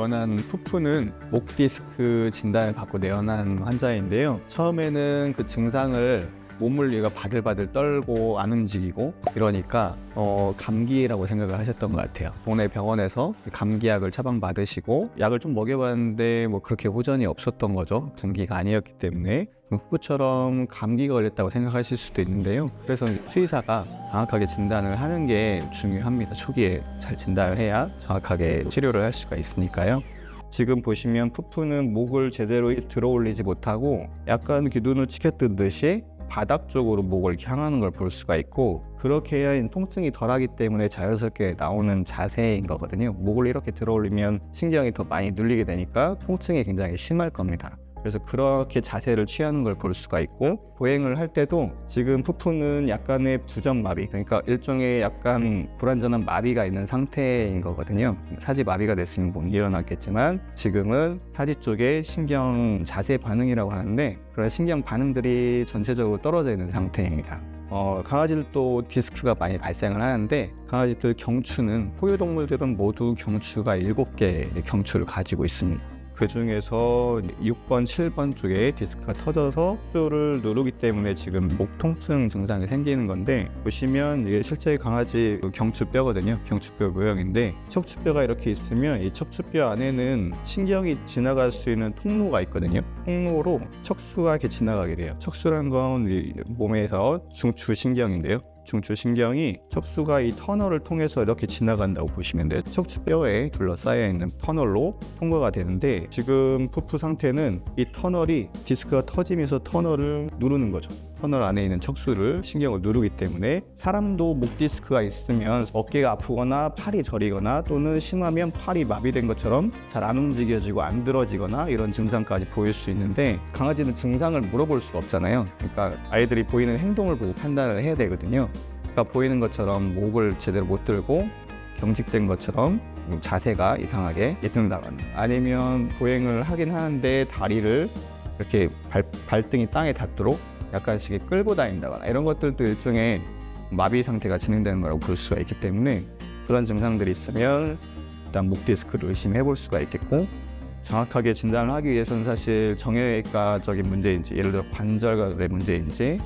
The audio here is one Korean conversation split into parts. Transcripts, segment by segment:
내원한 푸푸는 목 디스크 진단을 받고 내원한 환자인데요. 처음에는 그 증상을 몸을 얘가 바들바들 떨고 안 움직이고 이러니까 감기라고 생각을 하셨던 것 같아요. 동네 병원에서 감기약을 처방받으시고 약을 좀 먹여봤는데 뭐 그렇게 호전이 없었던 거죠. 감기가 아니었기 때문에 푸푸처럼 감기 걸렸다고 생각하실 수도 있는데요. 그래서 수의사가 정확하게 진단을 하는 게 중요합니다. 초기에 잘 진단을 해야 정확하게 치료를 할 수가 있으니까요. 지금 보시면 푸푸는 목을 제대로 들어 올리지 못하고 약간 이렇게 눈을 치켜뜬 듯이 바닥 쪽으로 목을 향하는 걸 볼 수가 있고, 그렇게 해야 통증이 덜하기 때문에 자연스럽게 나오는 자세인 거거든요. 목을 이렇게 들어 올리면 신경이 더 많이 눌리게 되니까 통증이 굉장히 심할 겁니다. 그래서 그렇게 자세를 취하는 걸 볼 수가 있고, 보행을 할 때도 지금 푸푸는 약간의 부전마비, 그러니까 일종의 약간 불완전한 마비가 있는 상태인 거거든요. 사지 마비가 됐으면 못 일어났겠지만 지금은 사지 쪽에 신경 자세 반응이라고 하는데 그런 신경 반응들이 전체적으로 떨어져 있는 상태입니다. 강아지들도 디스크가 많이 발생을 하는데, 강아지들 경추는 포유동물들은 모두 경추가 7개의 경추를 가지고 있습니다. 그 중에서 6번, 7번 쪽에 디스크가 터져서 척추를 누르기 때문에 지금 목 통증 증상이 생기는 건데, 보시면 이게 실제 강아지 경추뼈거든요. 경추뼈 모형인데 척추뼈가 이렇게 있으면 이 척추뼈 안에는 신경이 지나갈 수 있는 통로가 있거든요. 통로로 척수가 이렇게 지나가게 돼요. 척수란 건 몸에서 중추신경인데요. 중추신경이 척수가 이 터널을 통해서 이렇게 지나간다고 보시면 돼요. 척추뼈에 둘러싸여 있는 터널로 통과가 되는데, 지금 푸푸 상태는 이 터널이 디스크가 터지면서 터널을 누르는 거죠. 터널 안에 있는 척수를 신경을 누르기 때문에 사람도 목 디스크가 있으면 어깨가 아프거나 팔이 저리거나 또는 심하면 팔이 마비된 것처럼 잘 안 움직여지고 안 들어지거나 이런 증상까지 보일 수 있는데, 강아지는 증상을 물어볼 수가 없잖아요. 그러니까 아이들이 보이는 행동을 보고 판단을 해야 되거든요. 그러니까 보이는 것처럼 목을 제대로 못 들고 경직된 것처럼 자세가 이상하게 예든다거나, 아니면 보행을 하긴 하는데 다리를 이렇게 발등이 땅에 닿도록 약간씩 끌고 다닌다거나, 이런 것들도 일종의 마비 상태가 진행되는 거라고 볼 수가 있기 때문에 그런 증상들이 있으면 일단 목 디스크를 의심해 볼 수가 있겠고, 정확하게 진단을 하기 위해서는 사실 정형외과적인 문제인지, 예를 들어 관절의 문제인지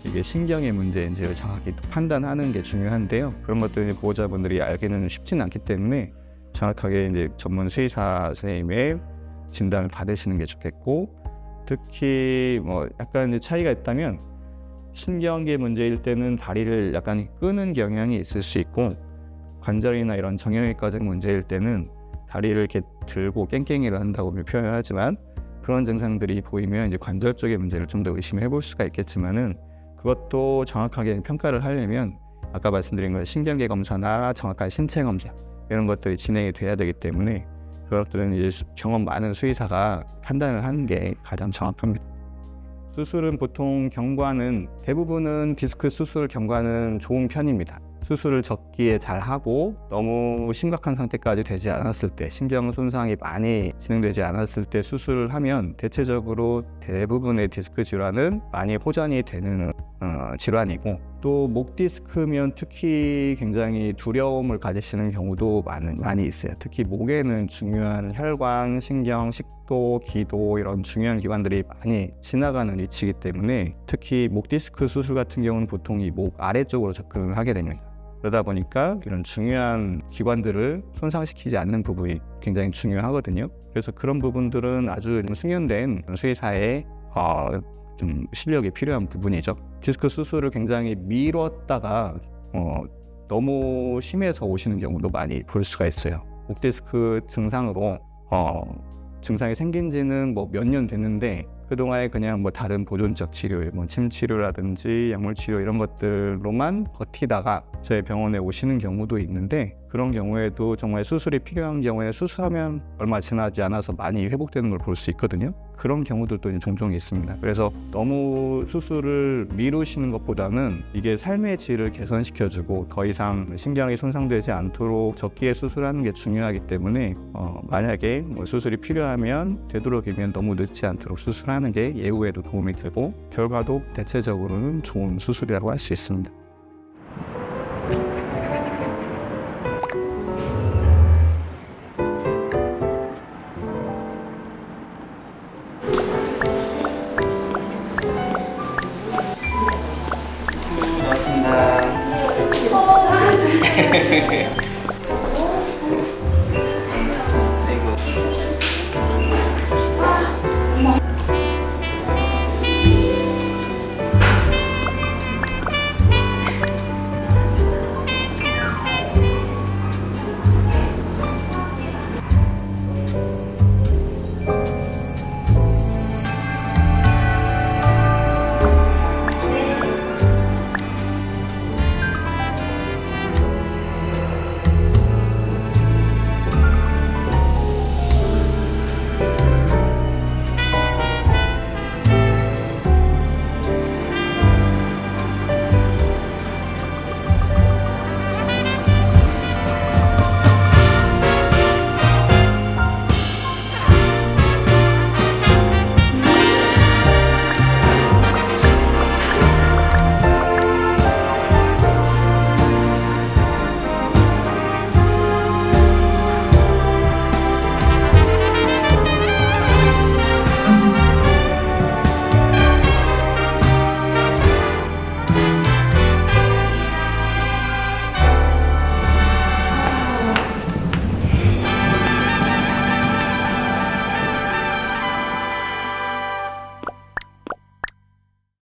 이게 신경의 문제인지를 정확히 판단하는 게 중요한데요. 그런 것들을 보호자분들이 알기는 쉽지는 않기 때문에 정확하게 이제 전문 수의사 선생님의 진단을 받으시는 게 좋겠고, 특히 뭐 약간 차이가 있다면 신경계 문제일 때는 다리를 약간 끄는 경향이 있을 수 있고, 관절이나 이런 정형외과적 문제일 때는 다리를 이렇게 들고 깽깽이를 한다고 표현을 하지만, 그런 증상들이 보이면 이제 관절 쪽의 문제를 좀 더 의심해 볼 수가 있겠지만은, 그것도 정확하게 평가를 하려면 아까 말씀드린 건 신경계 검사나 정확한 신체 검사 이런 것들이 진행이 돼야 되기 때문에, 그것들은 이제 경험 많은 수의사가 판단을 하는 게 가장 정확합니다. 수술은 보통 경과는 대부분은 디스크 수술 경과는 좋은 편입니다. 수술을 적기에 잘 하고 너무 심각한 상태까지 되지 않았을 때, 신경 손상이 많이 진행되지 않았을 때 수술을 하면 대체적으로 대부분의 디스크 질환은 많이 호전이 되는 질환이고, 또 목 디스크면 특히 굉장히 두려움을 가지시는 경우도 많이 있어요. 특히 목에는 중요한 혈관, 신경, 식도, 기도 이런 중요한 기관들이 많이 지나가는 위치이기 때문에 특히 목 디스크 수술 같은 경우는 보통 이 목 아래쪽으로 접근을 하게 됩니다. 그러다 보니까 이런 중요한 기관들을 손상시키지 않는 부분이 굉장히 중요하거든요. 그래서 그런 부분들은 아주 숙련된 수의사의 좀 실력이 필요한 부분이죠. 디스크 수술을 굉장히 미뤘다가 너무 심해서 오시는 경우도 많이 볼 수가 있어요. 목 디스크 증상으로 증상이 생긴 지는 뭐 몇 년 됐는데 그동안에 그냥 뭐 다른 보존적 치료, 뭐 침 치료라든지 약물 치료 이런 것들로만 버티다가 저희 병원에 오시는 경우도 있는데, 그런 경우에도 정말 수술이 필요한 경우에 수술하면 얼마 지나지 않아서 많이 회복되는 걸 볼 수 있거든요. 그런 경우들도 종종 있습니다. 그래서 너무 수술을 미루시는 것보다는 이게 삶의 질을 개선시켜주고 더 이상 신경이 손상되지 않도록 적기에 수술하는 게 중요하기 때문에 만약에 뭐 수술이 필요하면 되도록이면 너무 늦지 않도록 수술하는 게 예후에도 도움이 되고 결과도 대체적으로는 좋은 수술이라고 할 수 있습니다.